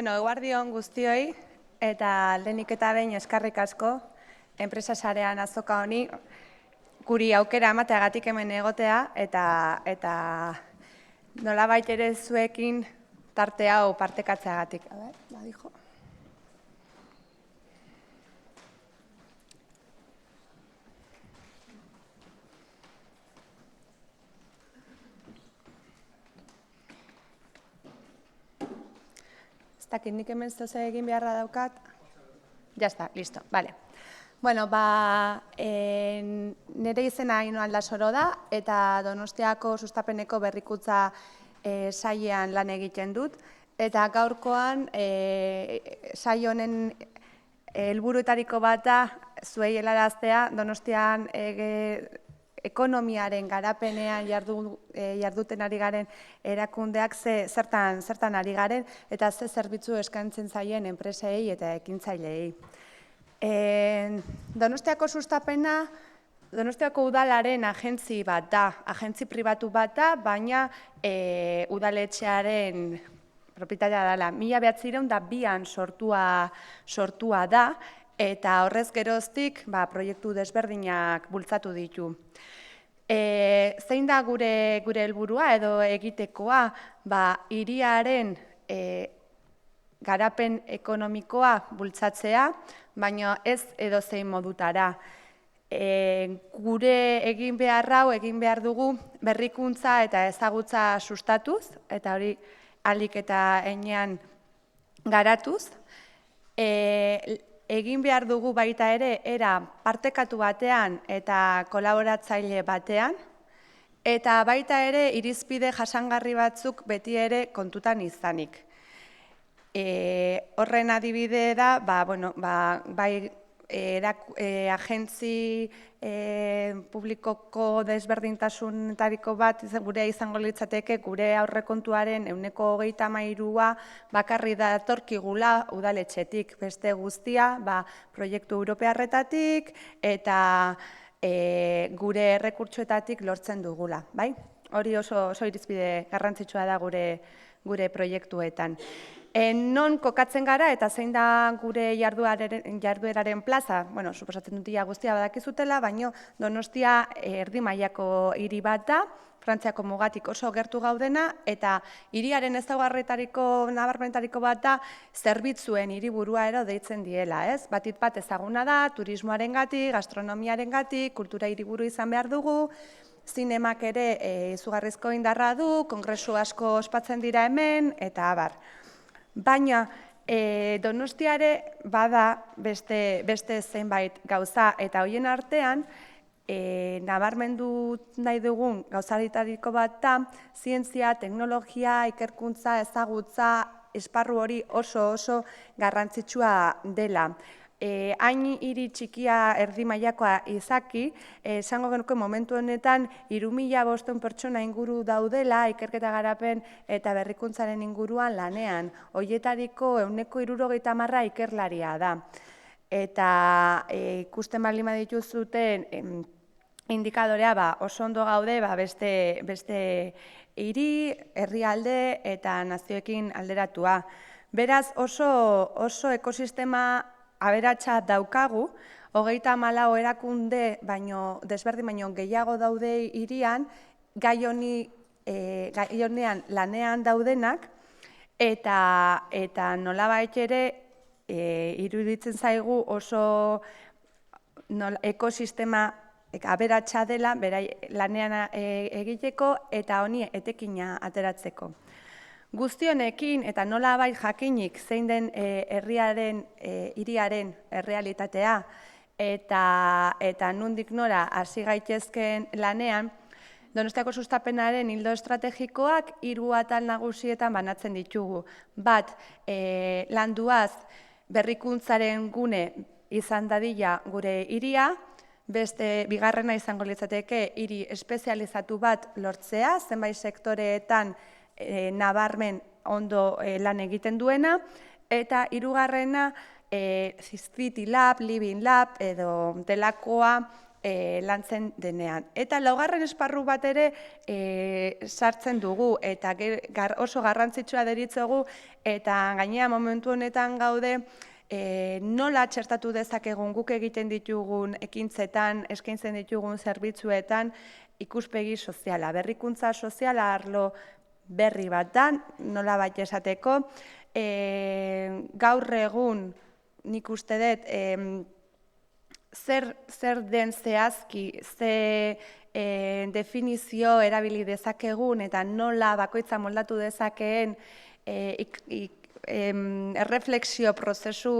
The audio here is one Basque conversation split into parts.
Bueno, eguardion guztioi, eta lehenik eta behin eskarrik asko, enpresa sarean azoka honi, guri aukera emateagatik hemen egotea, eta nolabait ere zuekin tarte hau partekatzeagatik. A ber, badijo. Ez dakit, nik hemen zoze egin beharra daukat. Ya está, listo, vale. Bueno, nire izena Ainhoa Aldasoro da, eta Donostiako sustapeneko berrikuntza sailean lan egiten dut. Eta gaurkoan, saio honen helburuetariko bat da, zuei helaraztea, Donostian ekonomiaren garapenean jarduten ari garen erakundeak zertan ari garen, eta ze zerbitzu eskaintzen zaien enpresei eta ekintzaileei. Donostiako sustapena, Donostiako udalaren agentzi bat da, agentzi pribatu bat da, baina udaletxearen propietaria dela. 1902an sortua da, eta horrez geroztik proiektu desberdinak bultzatu ditu. Zein da gure helburua edo egitekoa, hiriaren garapen ekonomikoa bultzatzea, baina ez edozein modutara. Gure egin behar dugu berrikuntza eta ezagutza sustatuz, eta hori ahalik eta heinean garatuz. Egin behar dugu baita ere era partekatu batean eta kolaboratzaile batean, eta baita ere irizpide jasangarri batzuk beti ere kontutan izanik. Horren adibide da, bai agentzi publikoko desberdintasunetariko bat gure izango litzateke gure aurrekontuaren 33% bakarri datorkigula udaletxetik, beste guztia proiektu europearretatik eta gure errekurtsoetatik lortzen dugula. Hori oso irizpide garrantzitsua da gure proiektuetan. Non kokatzen gara eta zein da gure jardueraren plaza? Bueno, suposatzen dut ia guztia badakizutela, baina Donostia erdi mailako hiri bat da, Frantziako mugatik oso gertu gaudena, eta hiriaren ezaugarrietariko nabarmenetariko bat da zerbitzuen hiriburua ere deitzen diela. Batit bat ezaguna da, turismoarengatik, gastronomiarengatik, kultura hiriburu izan behar dugu, zinemak ere izugarrizko indarra du, kongresu asko ospatzen dira hemen, eta abar. Baina Donostiare bada beste zenbait gauza, eta horien artean nabarmendu nahi dugun gauzaritariko bat da zientzia, teknologia, ikerkuntza, ezagutza, esparru hori oso garrantzitsua dela. Hain hiri txikia erdi mailakoa izaki, esango genuke momentu honetan 3.500 pertsona inguru daudela ikerketa garapen eta berrikuntzaren inguruan lanean. Horietariko 70% ikerlaria da. Eta ikusten baldin badituzuten indikadorea oso ondo gaude beste hiri, herrialde eta nazioekin alderatua. Beraz oso ekosistema aberatsa daukagu, 34 erakunde desberdin baino gehiago daude hirian, gai honean lanean daudenak, eta nolabait ere iruditzen zaigu oso ekosistema aberatsa dela lanean egiteko eta honi etekina ateratzeko. Guztionekin eta nolabait jakinik zein den hiriaren errealitatea eta nondik nora hasi gaitezkeen lanean, Donostiako sustapenaren ildo estrategikoak 3 atal nagusietan banatzen ditugu. Bat, landuaz berrikuntzaren gune izan dadila gure hiria, beste bigarrena izango litzateke hiri espezializatu bat lortzea, zenbait sektoreetan nabarmen ondo lan egiten duena, eta hirugarrena City Lab, Living Lab edo delakoa lantzen denean. Eta laugarren esparru bat ere sartzen dugu, eta oso garrantzitsua deritzogu, eta gainea momentu honetan gaude, nola txertatu dezakegun guk egiten ditugun ekintzetan, eskaintzen ditugun zerbitzuetan, ikuspegi soziala, berrikuntza soziala arlo berri bat da, nola bat esateko, gaur egun nik uste dut zer den zehazki, ze definizio erabili dezakegun eta nola bakoitza moldatu dezakeen erreflexio prozesu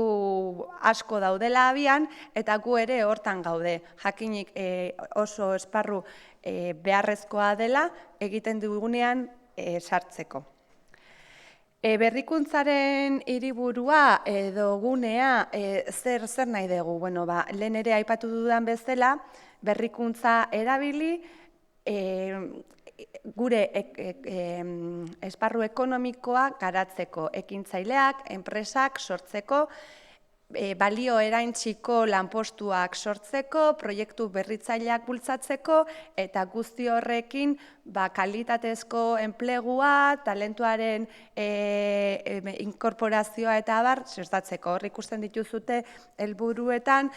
asko daudela abian, eta gu ere hortan gaude. Jakinik oso esparru beharrezkoa dela egiten dugunean sartzeko. Berrikuntzaren hiriburua edo gunea zer nahi dugu? Bueno, lehen ere aipatu dudan bezala, berrikuntza erabili, gure esparru ekonomikoa garatzeko, ekintzaileak, enpresak sortzeko, balio eraintziko lanpostuak sortzeko, proiektu berritzaileak bultzatzeko, eta guzti horrekin kalitatezko enplegua, talentuaren inkorporazioa eta abar sustatzeko. Hor ikusten dituzute helburuetan,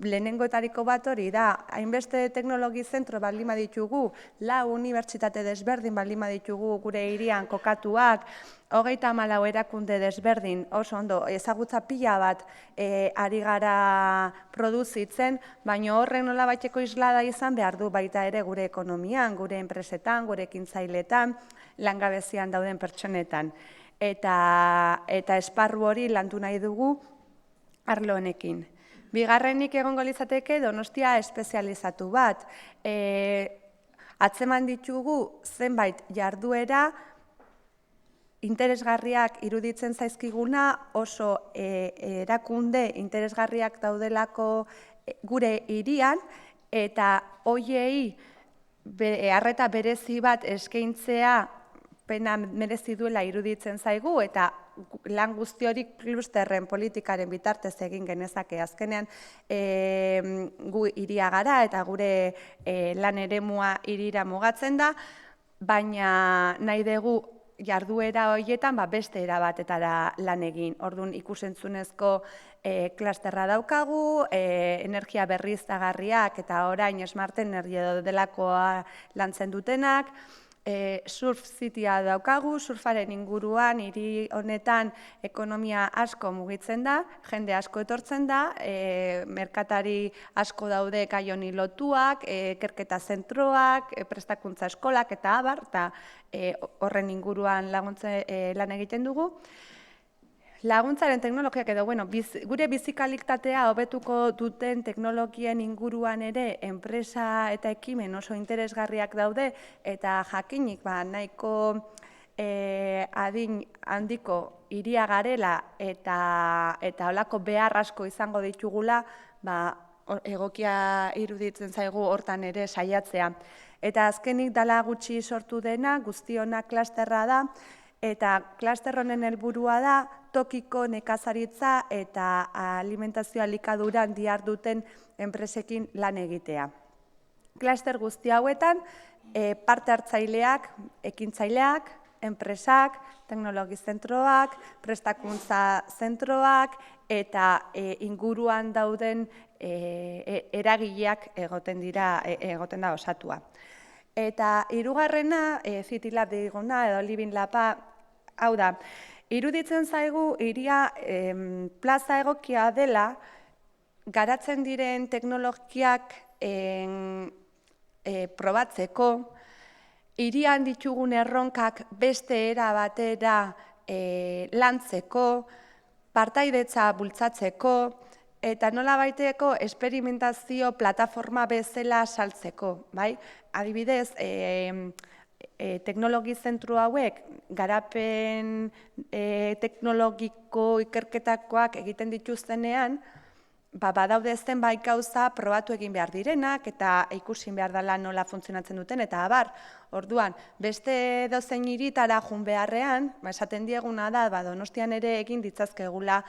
lehenengoetariko bat hori da, hainbeste teknologi zentro baldin baditugu, 4 unibertsitate desberdin baldin baditugu gure hirian kokatuak, 34 erakunde desberdin, oso ondo, ezagutza pila bat ari gara produzitzen, baina horren nolabaiteko islada izan behar du baita ere gure ekonomian, gure enpresetan, gure ekintzailetan, langabezian dauden pertsonetan. Eta esparru hori landu nahi dugu arlo honekin. Bigarrenik egongo litzateke Donostia espezializatu bat. Atzeman ditugu zenbait jarduera interesgarriak iruditzen zaizkiguna, oso erakunde interesgarriak daudelako gure hirian, eta hoiei arreta berezi bat eskaintzea pena merezi duela iruditzen zaigu, eta lan guzti hori klusterren politikaren bitartez egin genezake. Azkenean gu hiria gara eta gure lan eremua hirira mugatzen da, baina nahi dugu jarduera horietan beste era batetara lan egin. Orduan ikusentzunezko klasterra daukagu, energia berriztagarriak eta orain Smart Energy delakoa lantzen dutenak, Surf Citya daukagu, surfaren inguruan, hiri honetan ekonomia asko mugitzen da, jende asko etortzen da, merkatari asko daude gai honi lotuak, ikerketa zentroak, prestakuntza eskolak eta abar, eta horren inguruan lan egiten dugu. Laguntzaren teknologiak edo, gure bizikalitatea hobetuko duten teknologien inguruan ere enpresa eta ekimen oso interesgarriak daude, eta jakinik nahiko adin handiko hiria garela eta holako behar asko izango ditugula, egokia iruditzen zaigu hortan ere saiatzea. Eta azkenik dala gutxi sortu dena, guztiona klasterra da, eta klaster honen helburua da tokiko nekazaritza eta alimentazio elikaduran diharduten enpresekin lan egitea. Klaster guzti hauetan parte hartzaileak, ekintzaileak, enpresak, teknologi zentroak, prestakuntza zentroak eta inguruan dauden eragileak egoten da osatua. Eta hirugarrena, Citylab diguna edo Living Laba, hau da, iruditzen zaigu hiria plaza egokia dela garatzen diren teknologiak probatzeko, hirian ditugun erronkak beste era batera lantzeko, partaidetza bultzatzeko, eta nolabaiteko esperimentazio plataforma bezala saltzeko. Adibidez, teknologi zentro hauek garapen teknologiko ikerketakoak egiten dituztenean, badaude zenbait gauza probatu egin behar direnak eta ikusi behar dela nola funtzionatzen duten eta abar. Orduan, beste dozein hiritara joan beharrean, esaten dieguna da, Donostian ere egin ditzazkegula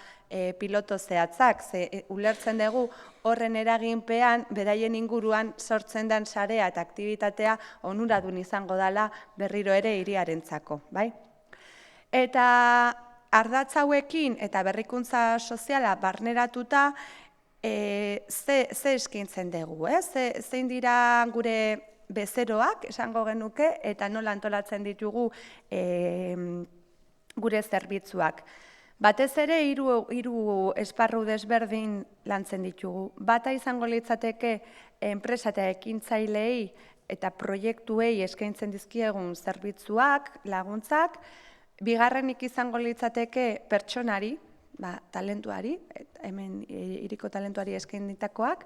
piloto zehatzak, ze ulertzen dugu horren eraginpean, beraien inguruan sortzen den sarea eta aktibitatea onuradun izango dela berriro ere hiriarentzako, bai? Eta ardatz hauekin eta berrikuntza soziala barneratuta, ze eskaintzen dugu, zein dira gure bezeroak, esango genuke, eta nola antolatzen ditugu gure zerbitzuak. Batez ere, hiru esparru desberdin lantzen ditugu. Bata izango litzateke enpresa eta ekintzailei eta proiektuei eskaintzen dizkiegun zerbitzuak, laguntzak. Bigarrenik izango litzateke pertsonari, talentuari, hemen hiriko talentuari eskainitakoak,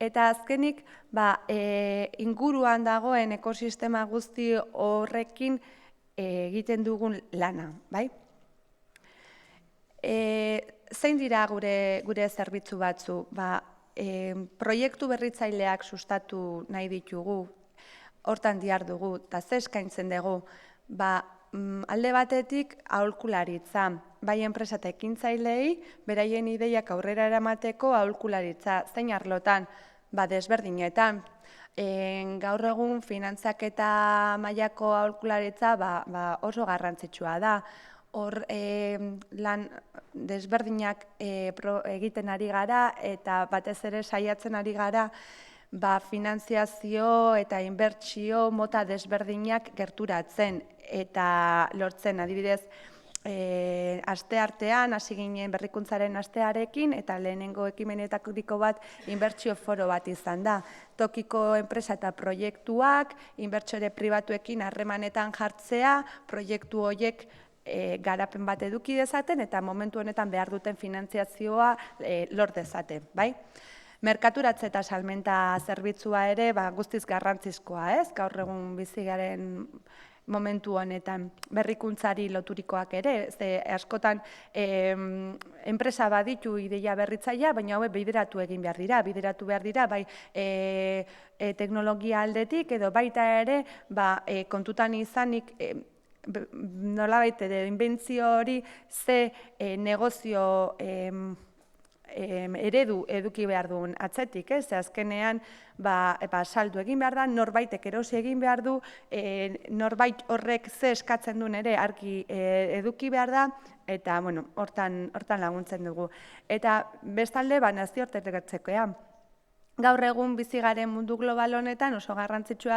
eta azkenik inguruan dagoen ekosistema guzti horrekin egiten dugun lana, bai? Zein dira gure zerbitzu batzu? Proiektu berritzaileak sustatu nahi ditugu, hortan dihardugu, eta ze eskaintzen dugu, alde batetik aholkularitza, bai enpresa eta ekintzailei, beraien ideiak aurrera eramateko aholkularitza, zein arlotan, desberdinetan. Gaur egun finantzaketa mailako aholkularitza oso garrantzitsua da. Hor lan desberdinak egiten ari gara eta batez ere saiatzen ari gara finanziazio eta inbertsio mota desberdinak gerturatzen eta lortzen, adibidez, asteartean, hasi ginen berrikuntzaren astearekin, eta lehenengo ekimenetariko bat inbertsio foro bat izan da. Tokiko enpresa eta proiektuak, inbertsore pribatuekin harremanetan jartzea, proiektu horiek garapen bat eduki dezaten, eta momentu honetan behar duten finantziazioa lor dezaten, bai? Merkaturatze eta salmenta zerbitzua ere guztiz garrantzizkoa, ez? Gaur egun bizi garen momentu honetan berrikuntzari loturikoak ere, ze askotan enpresa baditu ideia berritzailea, baina hauek bideratu egin behar dira, bai teknologia aldetik edo baita ere kontutan izanik nolabait ere inbentzio hori ze negozio eredu eduki behar duen atzetik, ze azkenean saldu egin behar da, norbaitek erosi egin behar du, norbait horrek ze eskatzen duen ere argi eduki behar da, eta hortan laguntzen dugu. Eta bestalde, nazioarteratzekoa. Gaur egun bizi garen mundu global honetan oso garrantzitsua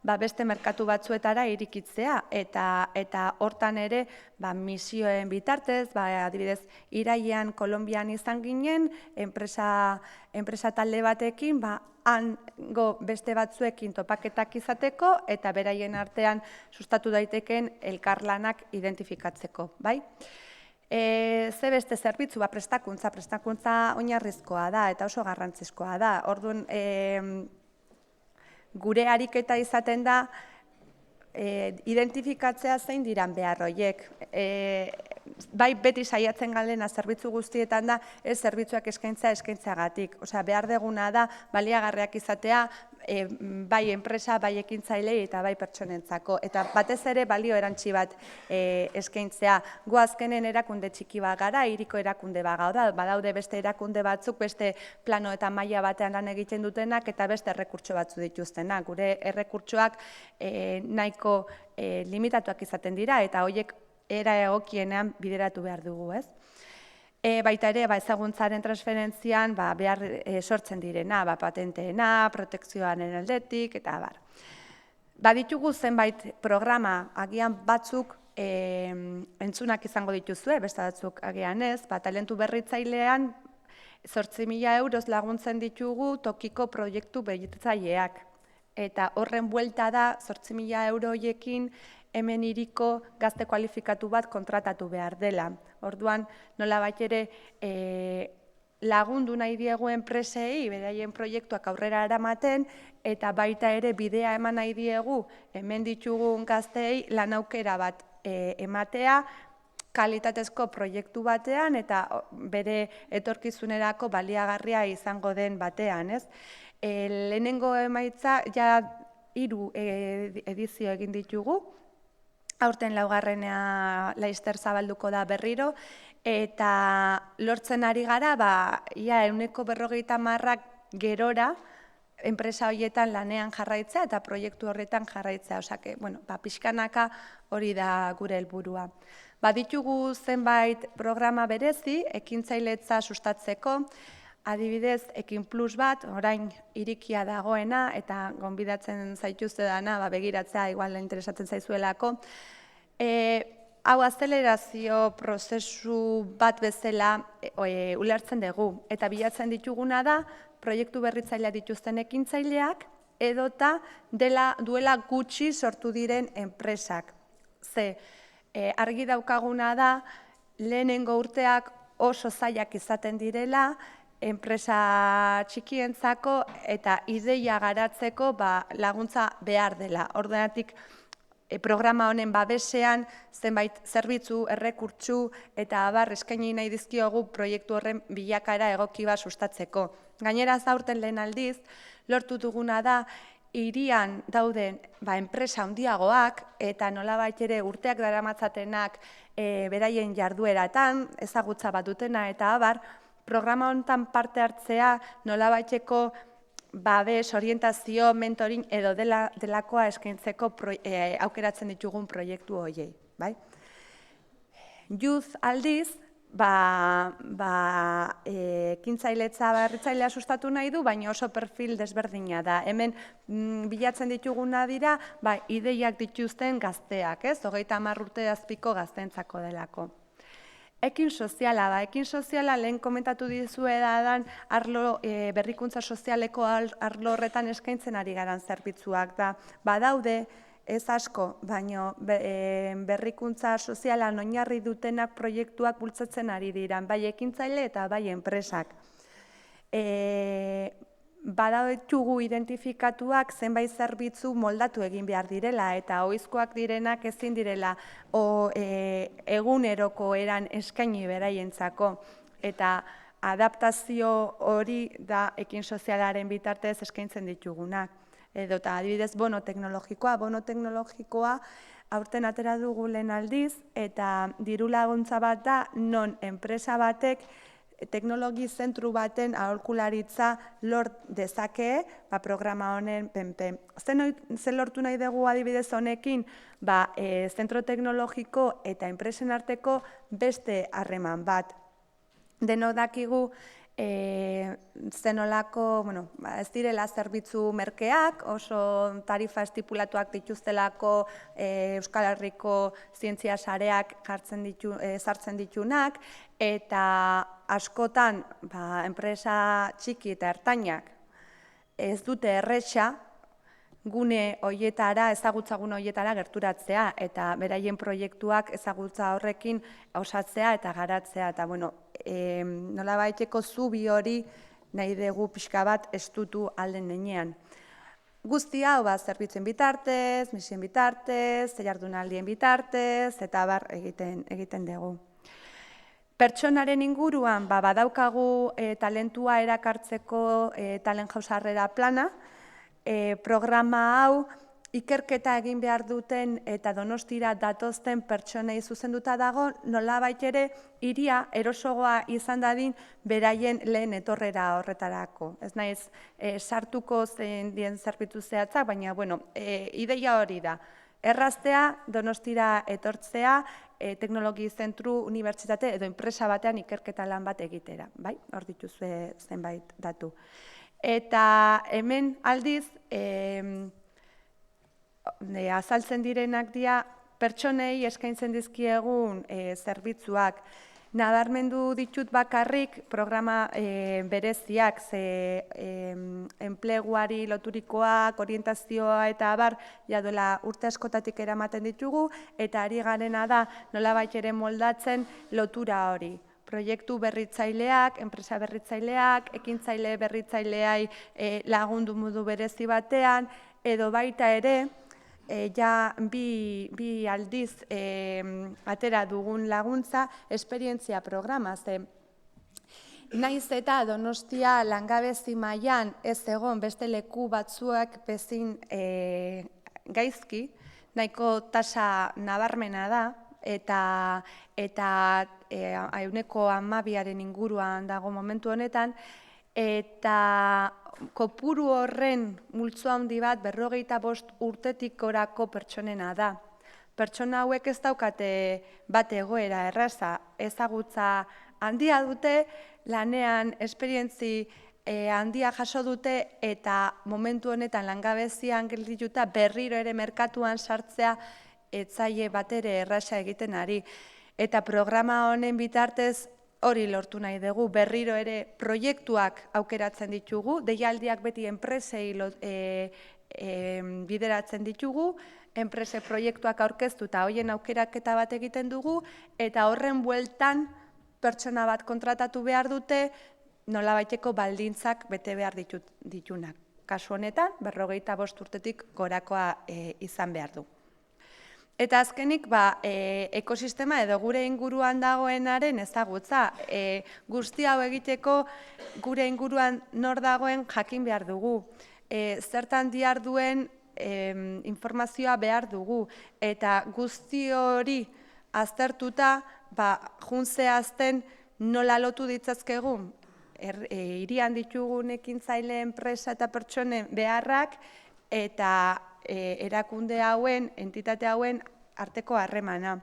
da beste merkatu batzuetara irikitzea eta hortan ere misioen bitartez, adibidez, irailean Kolonbian izan ginen, enpresa talde batekin, hango beste batzuekin topaketak izateko eta beraien artean sustatu daiteken elkarlanak identifikatzeko, bai? Ze beste zerbitzu, prestakuntza oinarrizkoa da eta oso garrantzizkoa da. Orduan, gure ariketa izaten da identifikatzea zein diran behar horiek. Bai beti saiatzen galena zerbitzu guztietan da, ez zerbitzuak eskaintzeagatik. Osea, behar deguna da baliagarriak izatea bai enpresa, bai ekintzailei eta bai pertsonentzako. Eta batez ere balio erantsi bat eskaintzea. Gu azkenen erakunde txiki bat gara, hiriko erakunde bat gauda, badaude beste erakunde batzuk, beste plano eta maila batean lan egiten dutenak eta beste errekurtso batzu dituztenak. Gure errekurtsoak nahiko limitatuak izaten dira eta horiek era egokienean bideratu behar dugu, ez? Baita ere, ezaguntzaren transferentzian behar sortzen direna, patenteena, protekzioaren aldetik, eta abar. Baditugu zenbait programa, agian batzuk entzunak izango dituzue, beste batzuk agian ez, talentu berritzailean 8.000 euroz laguntzen ditugu tokiko proiektu berritzaileak. Eta horren buelta da 8.000 euro horiekin hemen hiriko gazte kualifikatu bat kontratatu behar dela. Orduan, nolabait ere lagundu nahi diegu enpresei, beraien proiektuak aurrera eramaten, eta baita ere bidea eman nahi diegu hemen ditugun gazteei lan aukera bat ematea, kalitatezko proiektu batean eta bere etorkizunerako baliagarria izango den batean, ez? Lehenengo emaitza ja 3 edizio egin ditugu, aurten 4. laster zabalduko da berriro, eta lortzen ari gara, ia 50%ak gerora, enpresa horietan lanean jarraitzea eta proiektu horretan jarraitzea. Osake, pixkanaka hori da gure helburua. Baditugu zenbait programa berezi, ekintzailetza sustatzeko, adibidez, Ekin Plus bat, orain irikia dagoena, eta gonbidatzen zaituzte dana, begiratzea, igual interesatzen zaizuelako. Hau azelerazio prozesu bat bezala ulertzen dugu, eta bilatzen dituguna da, proiektu berritzailea dituzten ekintzaileak, edota duela gutxi sortu diren enpresak. Ze, argi daukaguna da, lehenengo urteak oso zailak izaten direla, enpresa txikientzako eta ideia garatzeko laguntza behar dela. Ordenatik, programa honen babesean, zenbait zerbitzu, errekurtsu eta eskaini nahi dizkiogu proiektu horren bilakaera egoki bat sustatzeko. Gainera, aurten lehen aldiz, lortu duguna da, hirian dauden enpresa handiagoak eta nolabait ere urteak daramatzatenak beraien jardueratan, ezagutza bat dutena eta programa honetan parte hartzea nolabaiteko babes, orientazio, mentoring edo delakoa eskaintzeko aukeratzen ditugun proiektu horiei. Youth aldiz, ekintzailetza berritzailea sustatu nahi du, baina oso perfil desberdina da. Hemen bilatzen dituguna dira, ideiak dituzten gazteak, 30 urte azpiko gazteentzako delako. Ekin soziala, ekin soziala lehen komentatu dizuedan berrikuntza sozialeko arlo horretan eskaintzen ari garan zerbitzuak da. Badaude, ez asko, baina berrikuntza sozialan oinarri dutenak proiektuak bultzatzen ari diran, bai ekintzaile eta bai enpresak. Badautugu identifikatuak zenbait zerbitzu moldatu egin behar direla eta ohizkoak direnak ezin direla eguneroko eran eskaini beraientzako eta adaptazio hori da ekin sozialaren bitartez eskaintzen ditugunak. Edota adibidez bono teknologikoa aurten atera dugu lehen aldiz eta diru laguntza bat da non enpresa batek teknologi zentru baten aholkularitza lort dezake programa honen penpen. Zer lortu nahi dugu adibidez honekin, zentro teknologiko eta enpresen arteko beste harreman bat. Denok dakigu zenolako, ez direla zerbitzu merkeak, oso tarifa estipulatuak dituztelako Euskal Herriko zientzia sareak sartzen ditunak, eta askotan enpresa txiki eta ertainak ez dute erresa gune horietara, ezagutza gune horietara gerturatzea eta beraien proiektuak ezagutza horrekin osatzea eta garatzea. Eta nolabaiteko zubi hori nahi dugu pixka bat estutu alden denean. Guzti hau zerbitzuen bitartez, misien bitartez, jardunaldien bitartez, eta egiten dugu. Pertsonaren inguruan badaukagu talentua erakartzeko talent jausarrera plana. Programa hau ikerketa egin behar duten eta Donostira datozten pertsonei zuzenduta dago, nolabait ere hiria erosoagoa izan dadin beraien lehen etorrera horretarako. Ez naiz sartuko zein dien zerbitzu zehatzak, baina ideia hori da. Erraztea, Donostira etortzea, teknologi zentru, unibertsitate edo enpresa batean ikerketa lan bat egitera. Hor dituzue zenbait datu. Eta hemen aldiz, azaltzen direnak dira pertsonei eskaintzen dizkiegun zerbitzuak. Nabarmendu ditut bakarrik programa bereziak, ze enpleguari loturikoak, orientazioa eta jadola urte askotatik eramaten ditugu, eta ari garena da nolabait ere moldatzen lotura hori. Proiektu berritzaileak, enpresa berritzaileak, ekintzaile berritzaileai lagundu modu berezi batean, edo baita ere ja bi aldiz atera dugun laguntza esperientzia programa, ze naiz eta Donostia langabezi mailan ez egon beste leku batzuak bezin gaizki, nahiko tasa nabarmena da, eta 12% inguruan dago momentu honetan, eta kopuru horren multzo handi bat 45 urtetik gorako pertsonena da. Pertsona hauek ez daukate bat egoera erraza, ezagutza handia dute, lanean esperientzi handia jaso dute eta momentu honetan langabezian geldituta berriro ere merkatuan sartzea etzaile batere erraza egiten ari. Eta programa honen bitartez hori lortu nahi dugu, berriro ere proiektuak aukeratzen ditugu, deialdiak beti enpresei bideratzen ditugu, enprese proiektuak aurkeztu eta hoien aukeraketa bat egiten dugu, eta horren bueltan pertsona bat kontratatu behar dute, nolabaiteko baldintzak bete behar ditunak. Kasu honetan, 45 urtetik gorakoa izan behar du. Eta azkenik, ekosistema edo gure inguruan dagoenaren ezagutza. Guzti hau egiteko gure inguruan nor dagoen jakin behar dugu. Zertan diharduen informazioa behar dugu. Eta guzti hori aztertuta, junzehazten nola lotu ditzazkegun hirian ditugun ekintzaile enpresa eta pertsonen beharrak eta erakunde hauen, entitate hauen arteko harremana.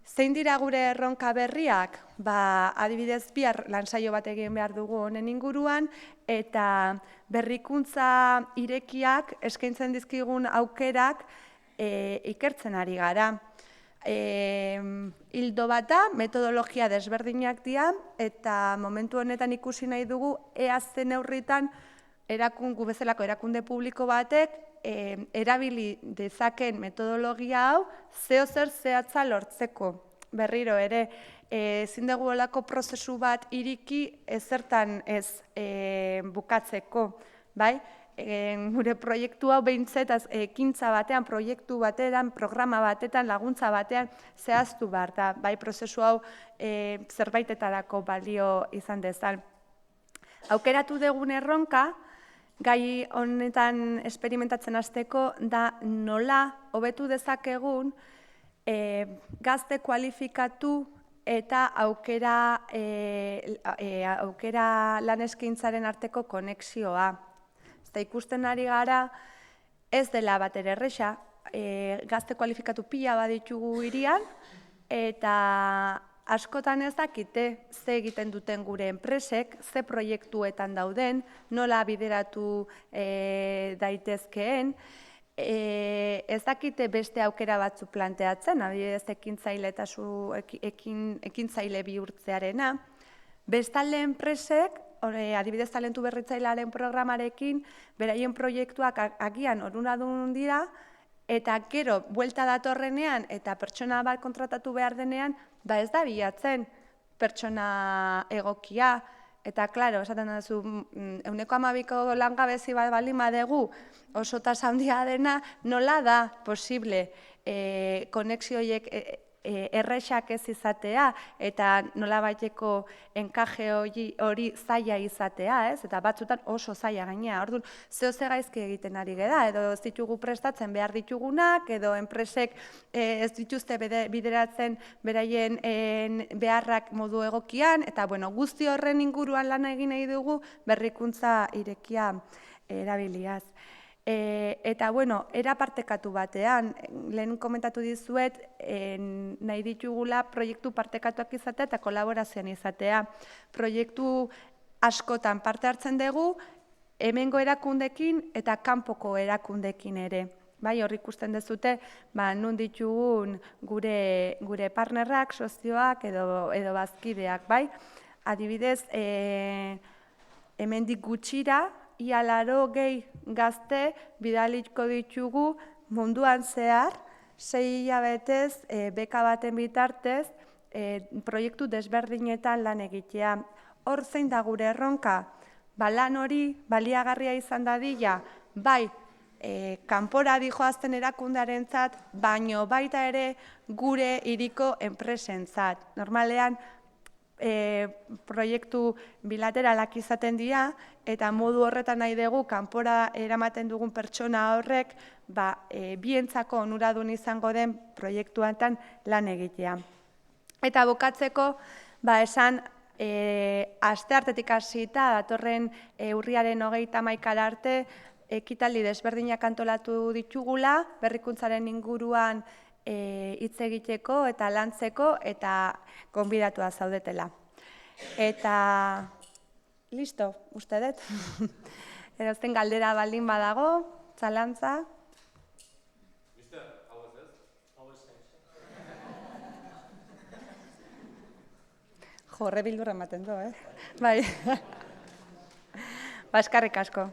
Zein dira gure erronka berriak? Adibidez, bihar lansaio bat egin behar dugu honen inguruan, eta berrikuntza irekiak eskaintzen dizkigun aukerak ikertzen ari gara. Hildo bat da, metodologia desberdinak dira, eta momentu honetan ikusi nahi dugu ea ze neurritan gu bezalako erakunde publiko batek erabili dezaken metodologia hau zeozer zehatza lortzeko. Berriro ere, ezin dugu olako prozesu bat iriki ezertan ez bukatzeko, bai? Gure proiektu hau behintzat ekintza batean, proiektu batean, programa batean, laguntza batean zehaztu behar da, bai prozesu hau zerbaitetarako balio izan dezan. Aukeratu dugun erronka, gai honetan esperimentatzen hasteko da nola hobetu dezakegun gazte kualifikatu eta aukera lan eskaintzaren arteko konexioa. Eta ikusten ari gara ez dela batere erresa, gazte kualifikatu pila baditugu hirian, eta askotan ez dakite ze egiten duten gure enpresek, ze proiektuetan dauden, nola bideratu daitezkeen, ez dakite beste aukera batzu planteatzen, adibidez ekintzaile bihurtzearena. Bestalde enpresek, adibidez talentu berritzailearen programarekin, beraien proiektuak agian onuradun dira, eta gero, buelta datorrenean eta pertsona bat kontratatu behar denean, ez da bilatzen pertsona egokia. Eta, klaro, esaten duzu, 12% langabezi bat baldin badegu oso tasa handia dena, nola da posible konexio horiek erresak ez izatea eta nolabaiteko enkaje hori zaila izatea, eta batzutan oso zaila gainea. Orduan, zehose gaizki egiten ari gara, edo ez ditugu prestatzen behar ditugunak, edo enpresek ez dituzte bideratzen beraien beharrak modu egokian, eta guzti horren inguruan lana egin nahi dugu berrikuntza irekia erabiliaz. Eta, era partekatu batean, lehen komentatu dizuet, nahi ditugula proiektu partekatuak izatea eta kolaborazioan izatea. Proiektu askotan parte hartzen dugu, hemengo erakundekin eta kanpoko erakundekin ere. Hor ikusten dezute, nun ditugun gure partnerrak, sozioak edo bazkideak. Adibidez, hemendik gutxira, ia 80 gazte bidaliko ditugu munduan zehar, 6 hilabetez, beka baten bitartez, proiektu desberdinetan lan egitea. Hor zein da gure erronka? Lan hori baliagarria izan dadila, bai kanpora dijoazten erakundearentzat, baino baita ere gure hiriko enpresentzat. Normalean, proiektu bilateralak izaten dira, eta modu horretan nahi dugu kanpora eramaten dugun pertsona horrek bientzako onuradun izango den proiektuetan lan egitea. Eta bukatzeko, esan, asteartetik hasita datorren urriaren 31 arte ekitaldi desberdinak antolatu ditugula, berrikuntzaren inguruan hitz egiteko eta lantzeko eta gonbidatua zaudetela. Eta, listo, uste dut. Edozein galdera baldin badago, zalantza. Jo, horre bildurra ematen du, Bai. Eskerrik asko.